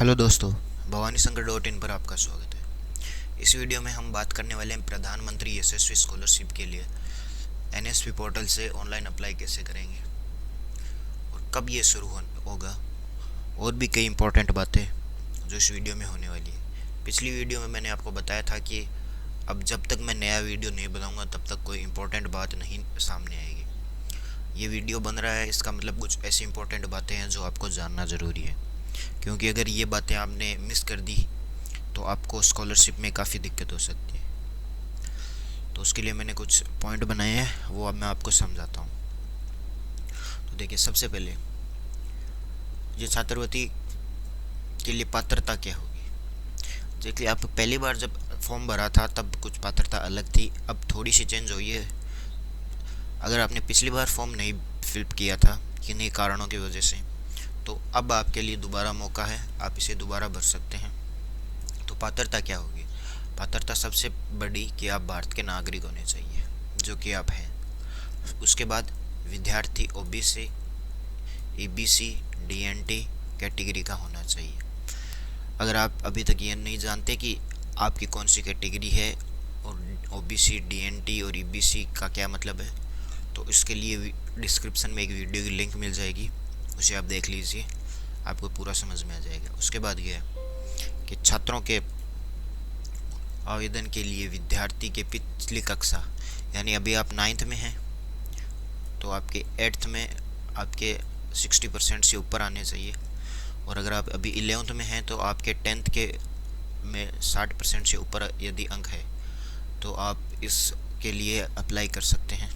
Hello दोस्तों, भवानीशंकर.in पर आपका स्वागत है। इस वीडियो में हम बात करने वाले हैं प्रधानमंत्री यशस्वी स्कॉलरशिप के लिए एनएसपी पोर्टल से ऑनलाइन अप्लाई कैसे करेंगे और कब ये शुरू होगा, और भी कई इंपॉर्टेंट बातें जो इस वीडियो में होने वाली है। पिछली वीडियो में मैंने आपको बताया था कि अब जब तक मैं नया वीडियो नहीं बनाऊंगा तब तक कोई इंपॉर्टेंट बात नहीं सामने आएगी। ये वीडियो बन रहा है, इसका मतलब कुछ ऐसी इंपॉर्टेंट बातें हैं जो आपको जानना ज़रूरी है, क्योंकि अगर ये बातें आपने मिस कर दी तो आपको स्कॉलरशिप में काफ़ी दिक्कत हो सकती है। तो उसके लिए मैंने कुछ पॉइंट बनाए हैं, वो अब मैं आपको समझाता हूँ। तो देखिए, सबसे पहले ये छात्रवृत्ति के लिए पात्रता क्या होगी। देखिए, आप पहली बार जब फॉर्म भरा था तब कुछ पात्रता अलग थी, अब थोड़ी सी चेंज हुई है। अगर आपने पिछली बार फॉर्म नहीं फिल किया था किन्हीं कारणों की वजह से, तो अब आपके लिए दोबारा मौका है, आप इसे दोबारा भर सकते हैं। तो पात्रता क्या होगी? पात्रता सबसे बड़ी कि आप भारत के नागरिक होने चाहिए, जो कि आप हैं। उसके बाद विद्यार्थी ओबीसी, ईबीसी, डीएनटी कैटेगरी का होना चाहिए। अगर आप अभी तक ये नहीं जानते कि आपकी कौन सी कैटेगरी है और ओबीसी, डीएनटी और ईबीसी का क्या मतलब है, तो इसके लिए डिस्क्रिप्शन में एक वीडियो की लिंक मिल जाएगी, उसे आप देख लीजिए, आपको पूरा समझ में आ जाएगा। उसके बाद यह है कि छात्रों के आवेदन के लिए विद्यार्थी के पिछली कक्षा, यानी अभी आप 9th में हैं तो आपके 8th में आपके 60% से ऊपर आने चाहिए, और अगर आप अभी 11th में हैं तो आपके 10th के में 60% से ऊपर यदि अंक है तो आप इसके लिए अप्लाई कर सकते हैं।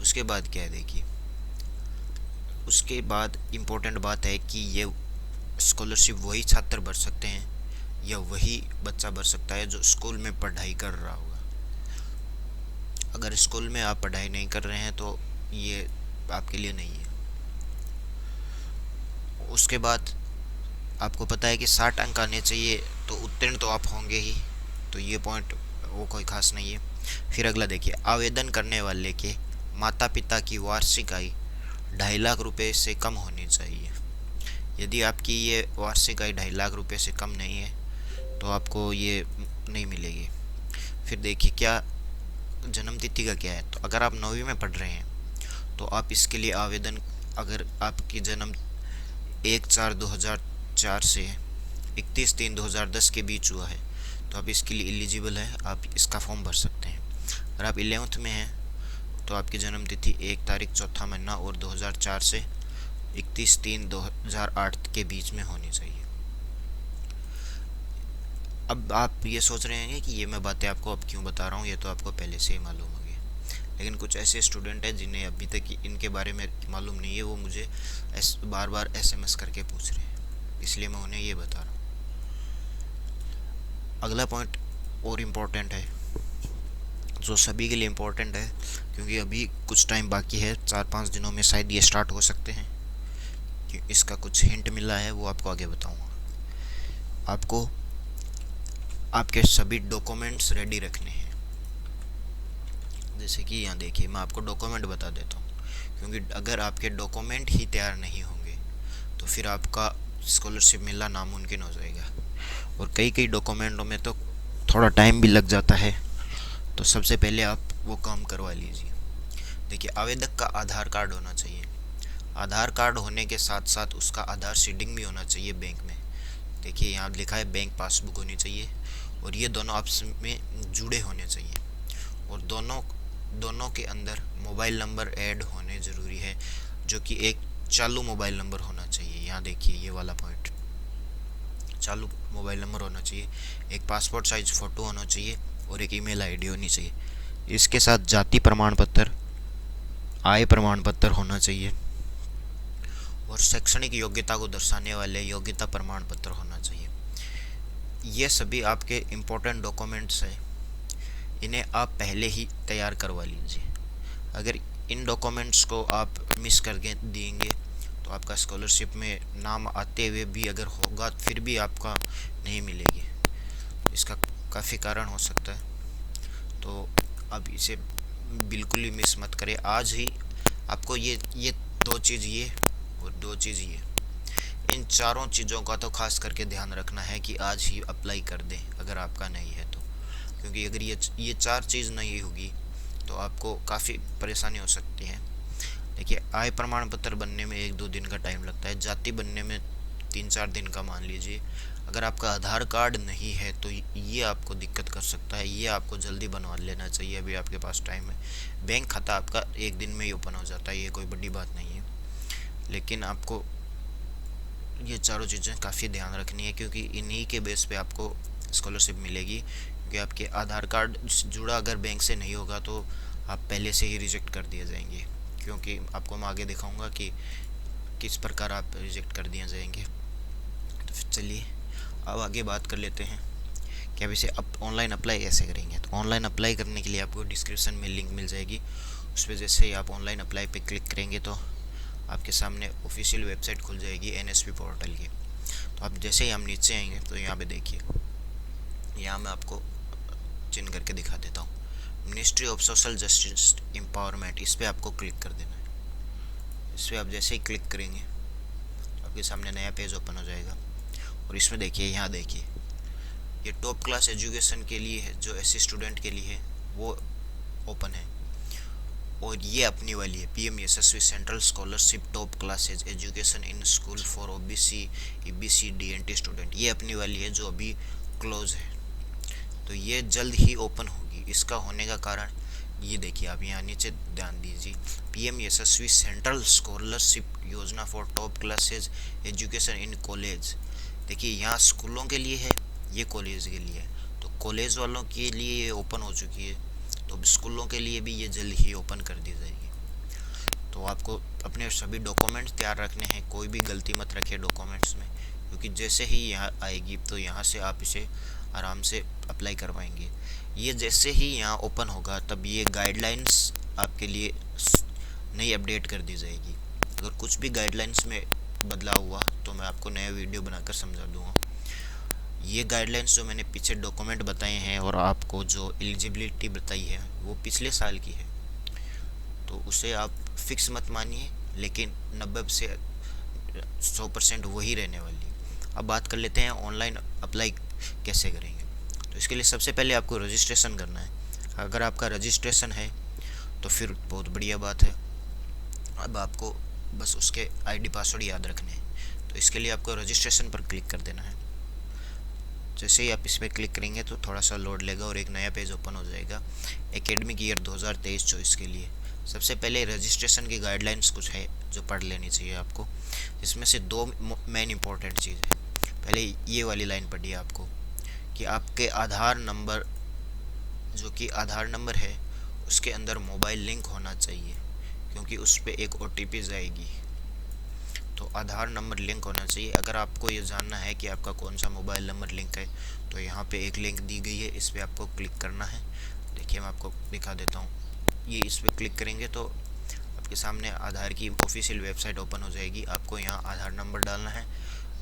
उसके बाद क्या है, देखिए, उसके बाद इम्पोर्टेंट बात है कि ये स्कॉलरशिप वही छात्र भर सकते हैं या वही बच्चा भर सकता है जो स्कूल में पढ़ाई कर रहा होगा। अगर स्कूल में आप पढ़ाई नहीं कर रहे हैं तो ये आपके लिए नहीं है। उसके बाद आपको पता है कि 60 अंक आने चाहिए, तो उत्तीर्ण तो आप होंगे ही, तो ये पॉइंट वो कोई खास नहीं है। फिर अगला देखिए, आवेदन करने वाले के माता पिता की वार्षिक आय 2.5 लाख रुपये से कम होनी चाहिए। यदि आपकी ये वार्षिक आय 2.5 लाख रुपये से कम नहीं है तो आपको ये नहीं मिलेगी। फिर देखिए, क्या जन्म तिथि का क्या है। तो अगर आप 9वीं में पढ़ रहे हैं तो आप इसके लिए आवेदन, अगर आपकी जन्म 1/4/2004 से 31/3/2010 के बीच हुआ है तो आप इसके लिए एलिजिबल है, आप इसका फॉर्म भर सकते हैं। अगर आप 11th में हैं तो आपकी जन्म तिथि 1 तारीख 4था महीना और 2004 से 31/3/2008 के बीच में होनी चाहिए। अब आप ये सोच रहे हैं कि ये मैं बातें आपको अब क्यों बता रहा हूँ, ये तो आपको पहले से ही मालूम हो गया, लेकिन कुछ ऐसे स्टूडेंट हैं जिन्हें अभी तक इनके बारे में मालूम नहीं है, वो मुझे बार बार एसएमएस करके पूछ रहे हैं, इसलिए मैं उन्हें ये बता रहा हूँ। अगला पॉइंट और इम्पोर्टेंट है, जो सभी के लिए इम्पोर्टेंट है, क्योंकि अभी कुछ टाइम बाकी है, 4-5 दिनों में शायद ये स्टार्ट हो सकते हैं, कि इसका कुछ हिंट मिला है, वो आपको आगे बताऊँगा। आपको आपके सभी डॉक्यूमेंट्स रेडी रखने हैं। जैसे कि यहाँ देखिए, मैं आपको डॉक्यूमेंट बता देता हूँ, क्योंकि अगर आपके डॉक्यूमेंट ही तैयार नहीं होंगे तो फिर आपका स्कॉलरशिप मिलना नामुमकिन हो जाएगा, और कई कई डॉक्यूमेंटों में तो थोड़ा टाइम भी लग जाता है। तो सबसे पहले आप वो काम करवा लीजिए। देखिए, आवेदक का आधार कार्ड होना चाहिए। आधार कार्ड होने के साथ साथ उसका आधार सीडिंग भी होना चाहिए बैंक में। देखिए, यहाँ लिखा है बैंक पासबुक होनी चाहिए, और ये दोनों आपस में जुड़े होने चाहिए, और दोनों के अंदर मोबाइल नंबर ऐड होने ज़रूरी है, जो कि एक चालू मोबाइल नंबर होना चाहिए। यहाँ देखिए, ये वाला पॉइंट, चालू मोबाइल नंबर होना चाहिए, एक पासपोर्ट साइज फ़ोटो होना चाहिए, और एक ईमेल आईडी होनी चाहिए। इसके साथ जाति प्रमाण पत्र, आय प्रमाण पत्र होना चाहिए, और शैक्षणिक योग्यता को दर्शाने वाले योग्यता प्रमाण पत्र होना चाहिए। ये सभी आपके इम्पोर्टेंट डॉक्यूमेंट्स हैं, इन्हें आप पहले ही तैयार करवा लीजिए। अगर इन डॉक्यूमेंट्स को आप मिस कर देंगे तो आपका स्कॉलरशिप में नाम आते हुए भी अगर होगा फिर भी आपका नहीं मिलेगी। इसका काफ़ी कारण हो सकता है, तो अब इसे बिल्कुल ही मिस मत करें। आज ही आपको ये 2 चीज़ ये और 2 चीज़ ये, इन चारों चीज़ों का तो खास करके ध्यान रखना है कि आज ही अप्लाई कर दें अगर आपका नहीं है तो, क्योंकि अगर ये चार चीज़ नहीं होगी तो आपको काफ़ी परेशानी हो सकती है। देखिए, आय प्रमाण पत्र बनने में 1-2 दिन का टाइम लगता है, जाति बनने में 3-4 दिन का मान लीजिए। अगर आपका आधार कार्ड नहीं है तो ये आपको दिक्कत कर सकता है, ये आपको जल्दी बनवा लेना चाहिए, अभी आपके पास टाइम है। बैंक खाता आपका 1 दिन में ही ओपन हो जाता है, ये कोई बड़ी बात नहीं है। लेकिन आपको ये चारों चीज़ें काफ़ी ध्यान रखनी है, क्योंकि इन्हीं के बेस पे आपको स्कॉलरशिप मिलेगी। क्योंकि आपके आधार कार्ड जुड़ा अगर बैंक से नहीं होगा तो आप पहले से ही रिजेक्ट कर दिए जाएंगे, क्योंकि आपको मैं आगे दिखाऊंगा कि किस प्रकार आप रिजेक्ट कर दिए जाएंगे। तो फिर चलिए अब आगे बात कर लेते हैं कि अब इसे अब ऑनलाइन अप्लाई कैसे करेंगे। तो ऑनलाइन अप्लाई करने के लिए आपको डिस्क्रिप्शन में लिंक मिल जाएगी, उस पर जैसे ही आप ऑनलाइन अप्लाई पे क्लिक करेंगे तो आपके सामने ऑफिशियल वेबसाइट खुल जाएगी एनएसपी पोर्टल की। तो आप जैसे ही हम नीचे आएंगे तो यहाँ पे देखिए, यहाँ मैं आपको चिन्ह करके दिखा देता हूँ, ministry of social justice empowerment, इस पर आपको क्लिक कर देना है। इस पर आप जैसे ही क्लिक करेंगे तो आपके सामने नया पेज ओपन हो जाएगा। और इसमें देखिए, यहाँ देखिए, ये टॉप क्लास एजुकेशन के लिए है, जो एससी स्टूडेंट के लिए है वो ओपन है। और ये अपनी वाली है, PM Yashasvi central scholarship top classes education in school for OBC EBC DNT student, ये अपनी वाली है जो अभी क्लोज है। तो ये जल्द ही ओपन होगी। इसका होने का कारण ये देखिए, आप यहाँ नीचे ध्यान दीजिए, पीएम यशस्वी सेंट्रल स्कॉलरशिप योजना for top classes education in college. देखिए, यहाँ स्कूलों के लिए है, ये कॉलेज के लिए है। तो कॉलेज वालों के लिए ये ओपन हो चुकी है, तो स्कूलों के लिए भी ये जल्द ही ओपन कर दी जाएगी। तो आपको अपने सभी डॉक्यूमेंट्स तैयार रखने हैं, कोई भी गलती मत रखिए डॉक्यूमेंट्स में, क्योंकि जैसे ही यहाँ आएगी तो यहाँ से आप इसे आराम से अप्लाई करवाएंगे। ये जैसे ही यहाँ ओपन होगा तब ये गाइडलाइंस आपके लिए नई अपडेट कर दी जाएगी। अगर कुछ भी गाइडलाइंस में बदलाव हुआ तो मैं आपको नया वीडियो बनाकर समझा दूँगा। ये गाइडलाइंस जो मैंने पीछे डॉक्यूमेंट बताए हैं और आपको जो एलिजिबिलिटी बताई है वो पिछले साल की है, तो उसे आप फिक्स मत मानिए, लेकिन 90 से 100% वही रहने वाली है। अब बात कर लेते हैं ऑनलाइन अप्लाई कैसे करेंगे। तो इसके लिए सबसे पहले आपको रजिस्ट्रेशन करना है। अगर आपका रजिस्ट्रेशन है तो फिर बहुत बढ़िया बात है। अब आपको बस उसके आईडी पासवर्ड याद रखने हैं। तो इसके लिए आपको रजिस्ट्रेशन पर क्लिक कर देना है। जैसे ही आप इस पर क्लिक करेंगे तो थोड़ा सा लोड लेगा और एक नया पेज ओपन हो जाएगा एकेडमिक ईयर 2023-24 के लिए। सबसे पहले रजिस्ट्रेशन की गाइडलाइंस कुछ है जो पढ़ लेनी चाहिए आपको। इसमें से दो मेन इंपॉर्टेंट चीज़ है। पहले ये वाली लाइन पढ़िए आपको कि आपके आधार नंबर, जो कि आधार नंबर है, उसके अंदर मोबाइल लिंक होना चाहिए, क्योंकि उस पर एक OTP जाएगी। तो आधार नंबर लिंक होना चाहिए। अगर आपको ये जानना है कि आपका कौन सा मोबाइल नंबर लिंक है तो यहाँ पे एक लिंक दी गई है, इस पर आपको क्लिक करना है। देखिए, मैं आपको दिखा देता हूँ। ये इस पर क्लिक करेंगे तो आपके सामने आधार की ऑफिशियल वेबसाइट ओपन हो जाएगी। आपको यहाँ आधार नंबर डालना है।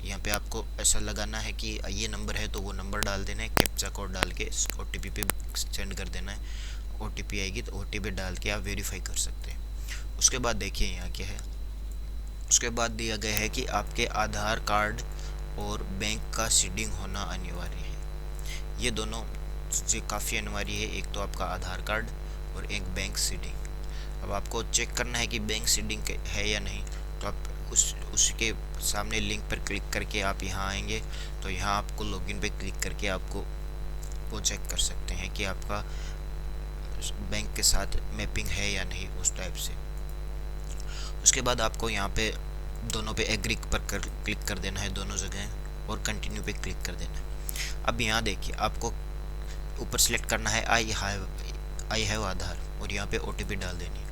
यहाँ पे आपको ऐसा लगाना है कि ये नंबर है तो वो नंबर डाल देना है, कैप्चा कोड डाल के OTP पे सेंड कर देना है। OTP आएगी तो OTP डाल के आप वेरीफाई कर सकते हैं। उसके बाद देखिए यहाँ क्या है, उसके बाद दिया गया है कि आपके आधार कार्ड और बैंक का सीडिंग होना अनिवार्य है। ये दोनों चीज़ें काफ़ी अनिवार्य है, एक तो आपका आधार कार्ड और एक बैंक सीडिंग। अब आपको चेक करना है कि बैंक सीडिंग है या नहीं, तो आप उसके सामने लिंक पर क्लिक करके आप यहाँ आएंगे। तो यहाँ आपको लॉगिन पे क्लिक करके आपको वो चेक कर सकते हैं कि आपका बैंक के साथ मैपिंग है या नहीं, उस टाइप से। उसके बाद आपको यहाँ पे दोनों पे एग्री पर क्लिक कर देना है दोनों जगह, और कंटिन्यू पे क्लिक कर देना है। अब यहाँ देखिए, आपको ऊपर सेलेक्ट करना है आई हैव आधार, और यहाँ पे OTP डाल देनी है।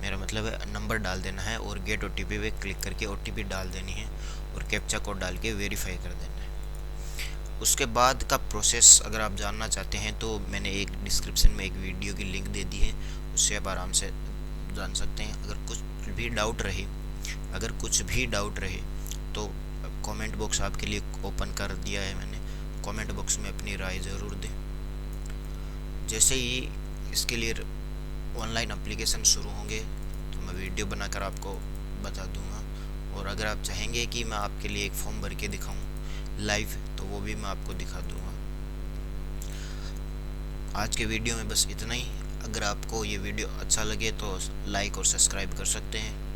मेरा मतलब है नंबर डाल देना है और गेट OTP पे क्लिक करके OTP डाल देनी है और कैप्चा कोड डाल के वेरीफाई कर देना है। उसके बाद का प्रोसेस अगर आप जानना चाहते हैं तो मैंने एक डिस्क्रिप्शन में एक वीडियो की लिंक दे दी है, उससे आप आराम से जान सकते हैं। अगर कुछ भी डाउट रहे तो कमेंट बॉक्स आपके लिए ओपन कर दिया है मैंने, कमेंट बॉक्स में अपनी राय ज़रूर दें। जैसे ही इसके लिए ऑनलाइन एप्लीकेशन शुरू होंगे तो मैं वीडियो बनाकर आपको बता दूंगा, और अगर आप चाहेंगे कि मैं आपके लिए एक फॉर्म भर के दिखाऊं लाइव, तो वो भी मैं आपको दिखा दूंगा। आज के वीडियो में बस इतना ही। अगर आपको ये वीडियो अच्छा लगे तो लाइक और सब्सक्राइब कर सकते हैं।